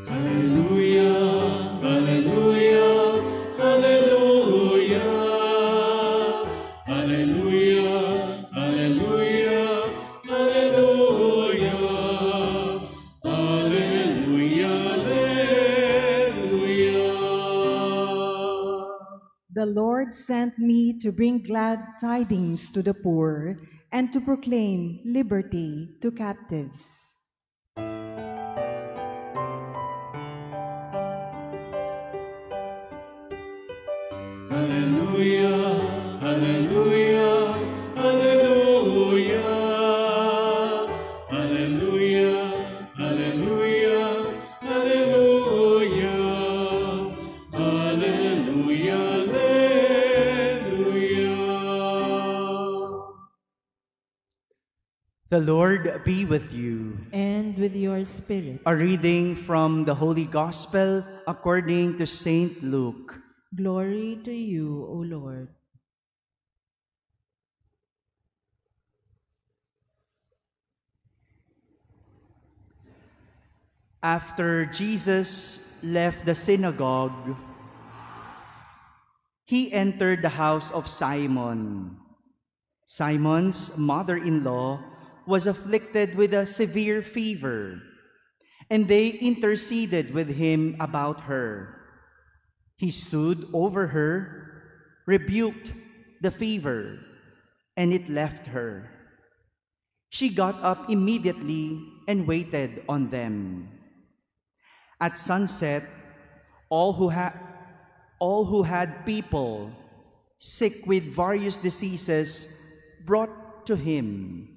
Hallelujah, hallelujah, hallelujah. Hallelujah, hallelujah, hallelujah. Hallelujah, hallelujah. The Lord sent me to bring glad tidings to the poor and to proclaim liberty to captives. Hallelujah, hallelujah, hallelujah. Hallelujah, hallelujah, hallelujah. Hallelujah, hallelujah. The Lord be with you. And with your spirit. A reading from the Holy Gospel according to Saint Luke. Glory to you, O Lord. After Jesus left the synagogue, he entered the house of Simon. Simon's mother-in-law was afflicted with a severe fever, and they interceded with him about her. He stood over her, rebuked the fever, and it left her. She got up immediately and waited on them. At sunset, all who had people sick with various diseases brought to him.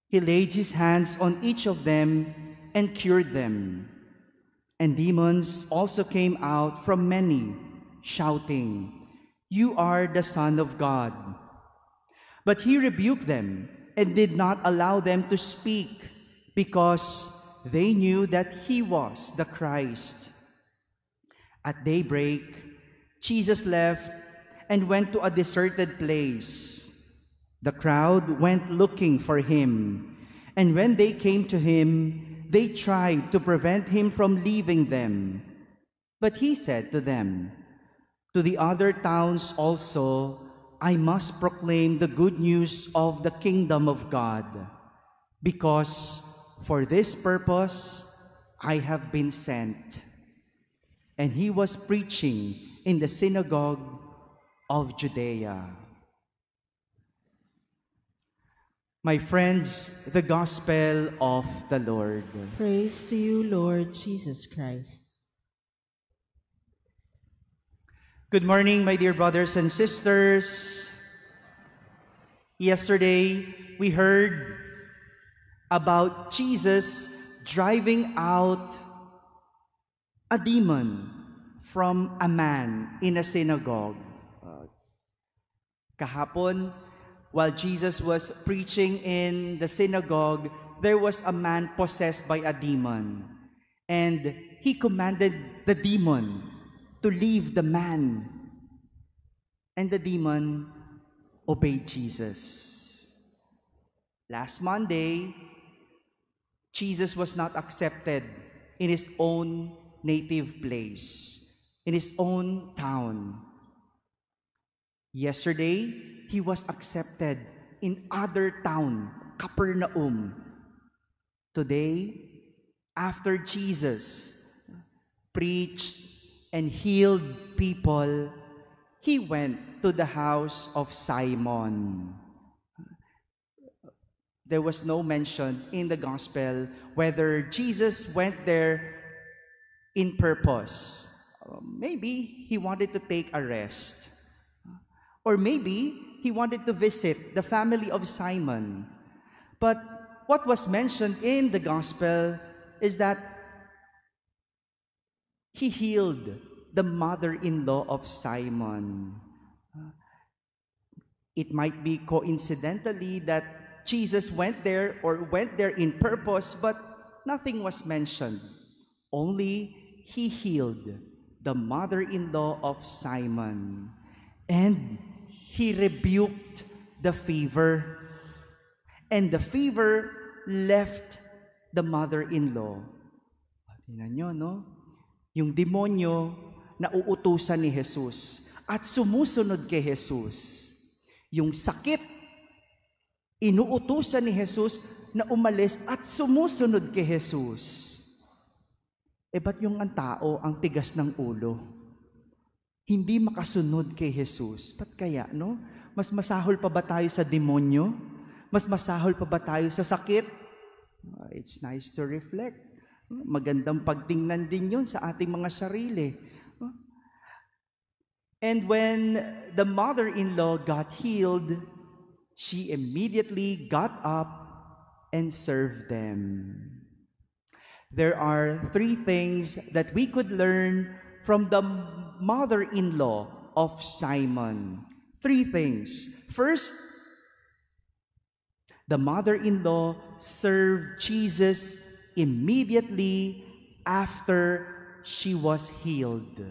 He laid his hands on each of them and cured them. And demons also came out from many, shouting, "You are the Son of God." But he rebuked them and did not allow them to speak, because they knew that he was the Christ. At daybreak, Jesus left and went to a deserted place. The crowd went looking for him, and when they came to him, they tried to prevent him from leaving them. But he said to them, "To the other towns also I must proclaim the good news of the kingdom of God, because for this purpose I have been sent." And he was preaching in the synagogue of Judea. My friends, the Gospel of the Lord. Praise to you, Lord Jesus Christ. Good morning, my dear brothers and sisters. Yesterday, we heard about Jesus driving out a demon from a man in a synagogue. Kahapon, while Jesus was preaching in the synagogue, there was a man possessed by a demon. And he commanded the demon to leave the man. And the demon obeyed Jesus. Last Monday, Jesus was not accepted in his own native place, in his own town. Yesterday, he was accepted in other town, Capernaum. Today, after Jesus preached and healed people, he went to the house of Simon. There was no mention in the gospel whether Jesus went there in purpose. Maybe he wanted to take a rest. Or maybe he wanted to visit the family of Simon. But what was mentioned in the gospel is that he healed the mother-in-law of Simon. It might be coincidentally that Jesus went there in purpose, but nothing was mentioned. Only he healed the mother-in-law of Simon. And he rebuked the fever. And the fever left the mother-in-law. Tingnan nyo, no? Yung demonyo na uutusan ni Jesus at sumusunod kay Jesus. Yung sakit, inuutusan ni Jesus na umalis at sumusunod kay Jesus. Ba't yung ang tao ang tigas ng ulo? Hindi makasunod kay Jesus. Ba't kaya, no? Mas masahol pa ba tayo sa demonyo? Mas masahol pa ba tayo sa sakit? It's nice to reflect. Magandang pagtingnan din yun sa ating mga sarili. And when the mother-in-law got healed, she immediately got up and served them. There are 3 things that we could learn from the mother-in-law of Simon. 3 things. First, the mother-in-law served Jesus immediately after she was healed.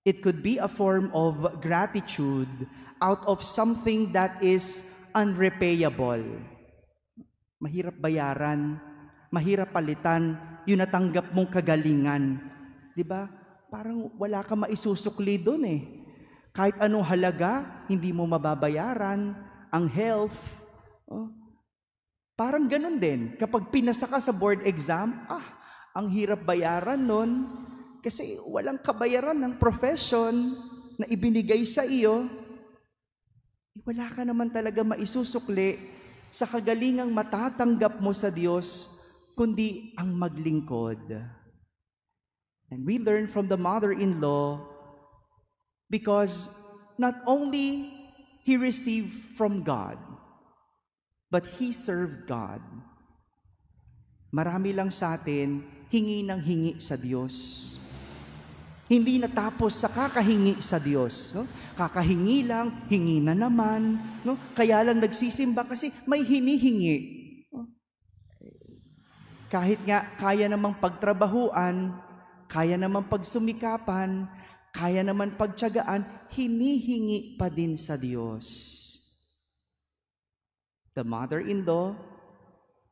It could be a form of gratitude out of something that is unrepayable. Mahirap bayaran, mahirap palitan yung natanggap mong kagalingan. 'Di ba? Parang wala ka maisusukli doon eh. Kahit anong halaga, hindi mo mababayaran ang health. Parang ganun din. Kapag pinasa ka sa board exam, ang hirap bayaran nun kasi walang kabayaran ng profession na ibinigay sa iyo. Wala ka naman talaga maisusukli sa kagalingang matatanggap mo sa Diyos, kundi ang maglingkod. And we learn from the mother-in-law because not only he received from God, but he served God. Marami lang sa atin, hingi ng hingi sa Diyos. Hindi natapos sa kakahingi sa Diyos. No? Kakahingi lang, hingi na naman. No? Kaya lang nagsisimba kasi may hinihingi. No? Kahit nga kaya namang pagtrabahuan, kaya namang pagsumikapan, kaya naman pagtiyagaan, hinihingi pa din sa Diyos. The mother-in-law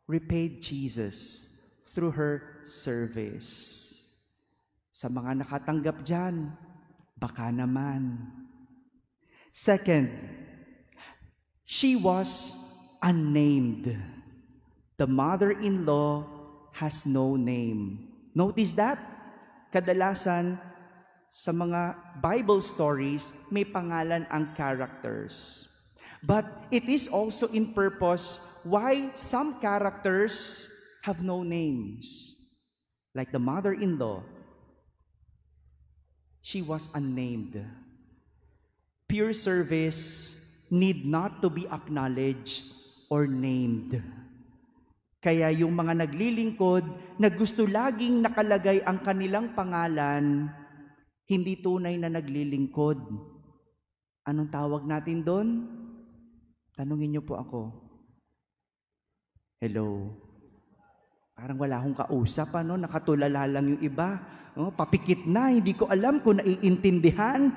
repaid Jesus through her service. Sa mga nakatanggap dyan, baka naman. Second, she was unnamed. The mother-in-law has no name. Notice that? Kadalasan, sa mga Bible stories, may pangalan ang characters. But it is also in purpose why some characters have no names. Like the mother-in-law, she was unnamed. Pure service need not to be acknowledged or named. Kaya yung mga naglilingkod na gusto laging nakalagay ang kanilang pangalan, hindi tunay na naglilingkod. Anong tawag natin doon? Tanungin niyo po ako. Hello? Parang wala akong kausap, nakatulala lang yung iba. Papikit na, hindi ko alam kung naiintindihan.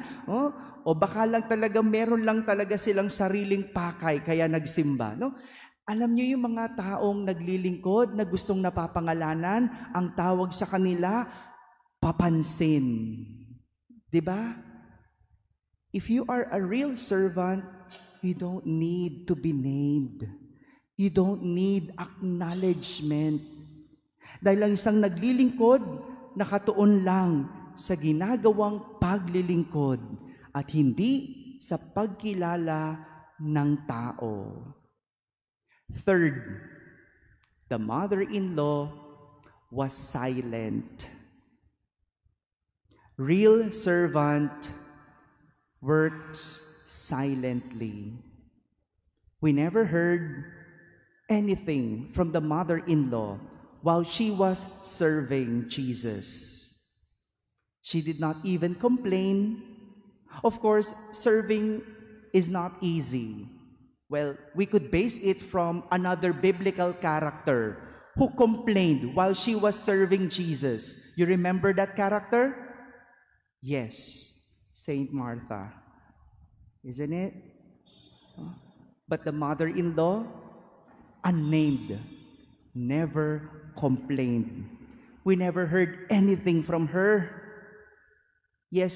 O baka lang talaga, meron lang talaga silang sariling pakay, kaya nagsimba. Alam niyo yung mga taong naglilingkod, na gustong napapangalanan, ang tawag sa kanila, papansin. Diba? If you are a real servant, you don't need to be named. You don't need acknowledgement. Dahil ang isang naglilingkod, nakatuon lang sa ginagawang paglilingkod at hindi sa pagkilala ng tao. Third, the mother-in-law was silent. Real servant works silently. We never heard anything from the mother-in-law while she was serving Jesus. She did not even complain. Of course, serving is not easy. Well, we could base it from another biblical character who complained while she was serving Jesus. You remember that character? Yes, Saint Martha. Isn't it? But the mother-in-law, unnamed, never complained. We never heard anything from her. Yes,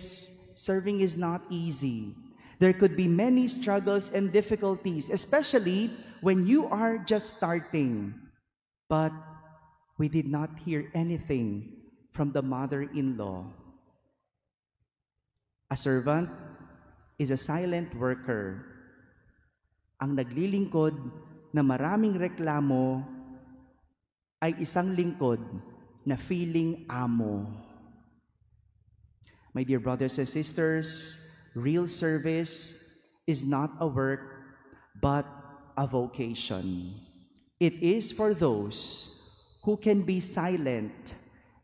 serving is not easy. There could be many struggles and difficulties, especially when you are just starting. But we did not hear anything from the mother-in-law. A servant is a silent worker. Ang naglilingkod na maraming reklamo ay isang lingkod na feeling amo. My dear brothers and sisters, real service is not a work, but a vocation. It is for those who can be silent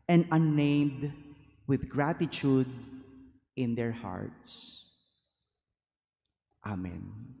and unnamed with gratitude in their hearts. Amen.